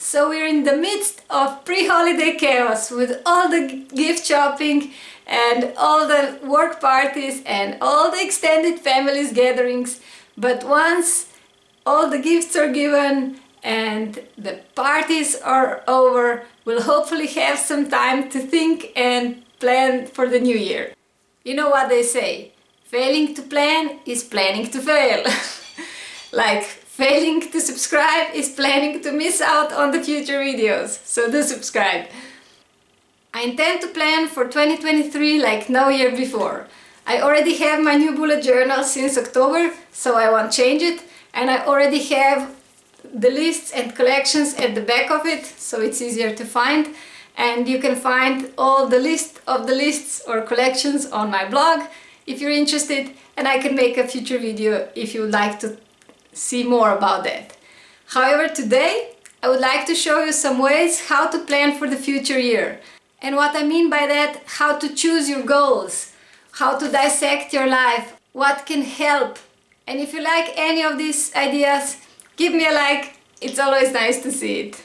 So we're in the midst of pre-holiday chaos with all the gift shopping and all the work parties and all the extended families gatherings. But once all the gifts are given and the parties are over, we'll hopefully have some time to think and plan for the new year. You know what they say, failing to plan is planning to fail. Like failing to subscribe is planning to miss out on the future videos, so do subscribe. I intend to plan for 2023 like no year before. I already have my new bullet journal since October, so I won't change it, and I already have the lists and collections at the back of it, so it's easier to find. And you can find all the list of the lists or collections on my blog if you're interested, and I can make a future video if you would like to see more about that. However, today I would like to show you some ways how to plan for the future year. And what I mean by that, how to choose your goals, how to dissect your life, what can help. And if you like any of these ideas, give me a like, it's always nice to see it.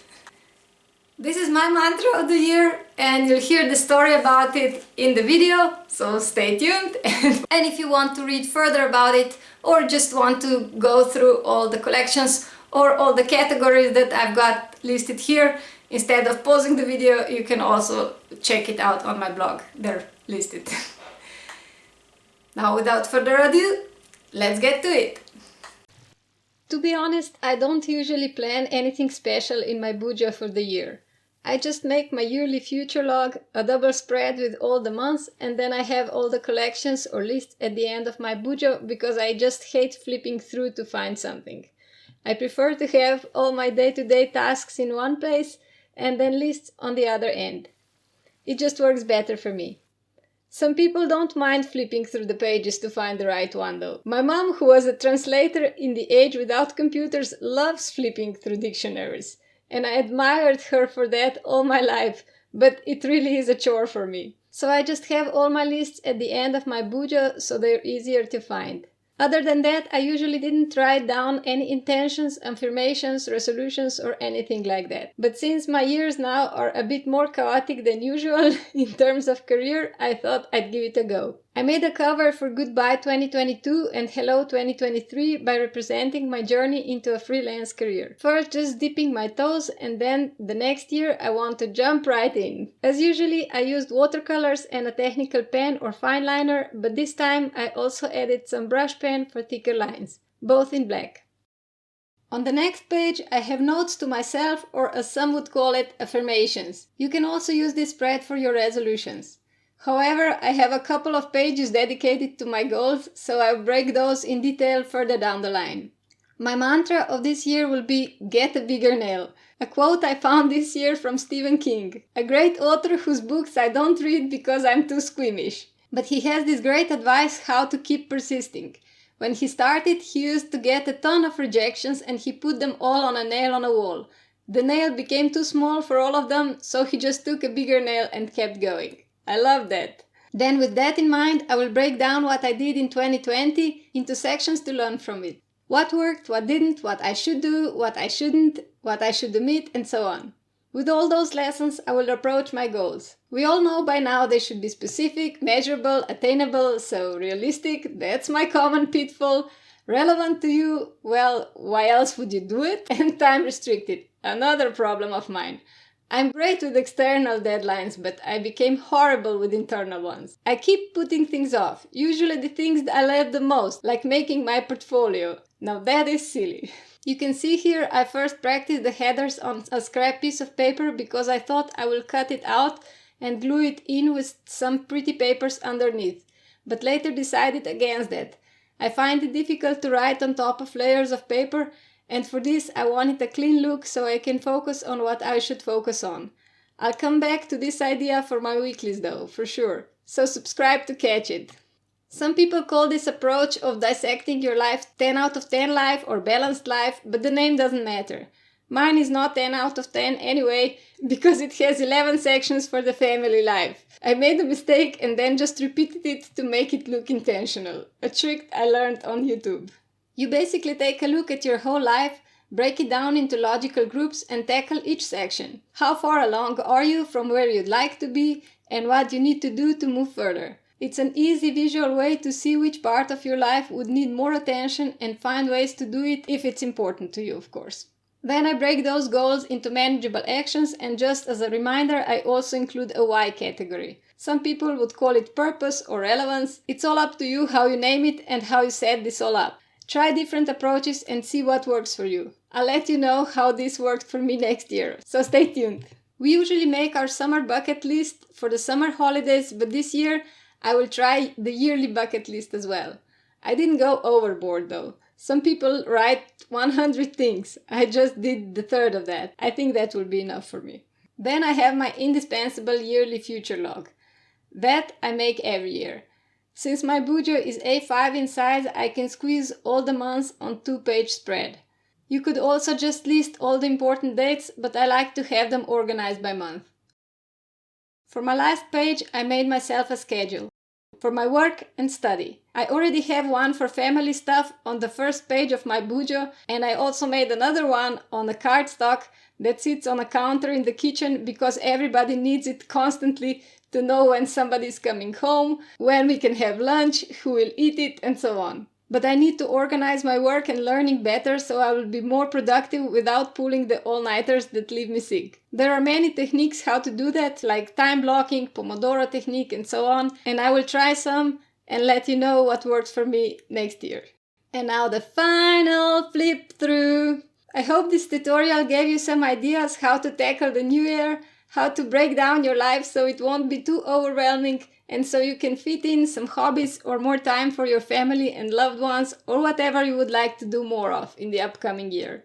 This is my mantra of the year, and you'll hear the story about it in the video, so stay tuned. And if you want to read further about it, or just want to go through all the collections or all the categories that I've got listed here, instead of pausing the video, you can also check it out on my blog. They're listed. Now, without further ado, let's get to it. To be honest, I don't usually plan anything special in my budget for the year. I just make my yearly future log, a double spread with all the months, and then I have all the collections or lists at the end of my budget because I just hate flipping through to find something. I prefer to have all my day-to-day tasks in one place and then lists on the other end. It just works better for me. Some people don't mind flipping through the pages to find the right one though. My mom, who was a translator in the age without computers, loves flipping through dictionaries. And I admired her for that all my life, but it really is a chore for me. So I just have all my lists at the end of my bujo so they're easier to find. Other than that, I usually didn't write down any intentions, affirmations, resolutions, or anything like that. But since my years now are a bit more chaotic than usual in terms of career, I thought I'd give it a go. I made a cover for Goodbye 2022 and Hello 2023 by representing my journey into a freelance career. First just dipping my toes, and then the next year I want to jump right in. As usually, I used watercolors and a technical pen or fine liner, but this time I also added some brush pen for thicker lines, both in black. On the next page, I have notes to myself, or as some would call it, affirmations. You can also use this spread for your resolutions. However, I have a couple of pages dedicated to my goals, so I'll break those in detail further down the line. My mantra of this year will be "Get a bigger nail," a quote I found this year from Stephen King, a great author whose books I don't read because I'm too squeamish. But he has this great advice how to keep persisting. When he started, he used to get a ton of rejections and he put them all on a nail on a wall. The nail became too small for all of them, so he just took a bigger nail and kept going. I love that. Then with that in mind, I will break down what I did in 2020 into sections to learn from it. What worked, what didn't, what I should do, what I shouldn't, what I should omit, and so on. With all those lessons, I will approach my goals. We all know by now they should be specific, measurable, attainable, so realistic, that's my common pitfall. Relevant to you, well, why else would you do it? And time restricted, another problem of mine. I'm great with external deadlines, but I became horrible with internal ones. I keep putting things off, usually the things that I love the most, like making my portfolio. Now that is silly. You can see here I first practiced the headers on a scrap piece of paper because I thought I will cut it out and glue it in with some pretty papers underneath, but later decided against that. I find it difficult to write on top of layers of paper, and for this I wanted a clean look so I can focus on what I should focus on. I'll come back to this idea for my weeklies though, for sure, so subscribe to catch it. Some people call this approach of dissecting your life 10 out of 10 life or balanced life, but the name doesn't matter. Mine is not 10 out of 10 anyway, because it has 11 sections for the family life. I made a mistake and then just repeated it to make it look intentional, a trick I learned on YouTube. You basically take a look at your whole life, Break it down into logical groups and tackle each section. How far along are you from where you'd like to be, and what you need to do to move further? It's an easy visual way to see which part of your life would need more attention and find ways to do it if it's important to you, of course. Then I break those goals into manageable actions, and just as a reminder, I also include a why category. Some people would call it purpose or relevance. It's all up to you how you name it and how you set this all up. Try different approaches and see what works for you. I'll let you know how this worked for me next year, so stay tuned. We usually make our summer bucket list for the summer holidays, but this year I will try the yearly bucket list as well. I didn't go overboard though. Some people write 100 things. I just did the third of that. I think that will be enough for me. Then I have my indispensable yearly future log. That I make every year. Since my Bujo is A5 in size, I can squeeze all the months on 2-page spread. You could also just list all the important dates, but I like to have them organized by month. For my last page, I made myself a schedule for my work and study. I already have one for family stuff on the first page of my Bujo, and I also made another one on a cardstock that sits on a counter in the kitchen because everybody needs it constantly to know when somebody's coming home, when we can have lunch, who will eat it, and so on. But I need to organize my work and learning better so I will be more productive without pulling the all-nighters that leave me sick. There are many techniques how to do that, like time blocking, Pomodoro technique, and so on, and I will try some and let you know what works for me next year. And now the final flip through. I hope this tutorial gave you some ideas how to tackle the new year, how to break down your life so it won't be too overwhelming, and so you can fit in some hobbies or more time for your family and loved ones, or whatever you would like to do more of in the upcoming year.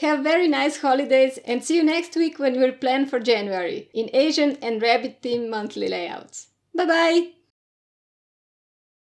Have very nice holidays, and see you next week when we'll plan for January in Asian and Rabbit theme monthly layouts. Bye bye!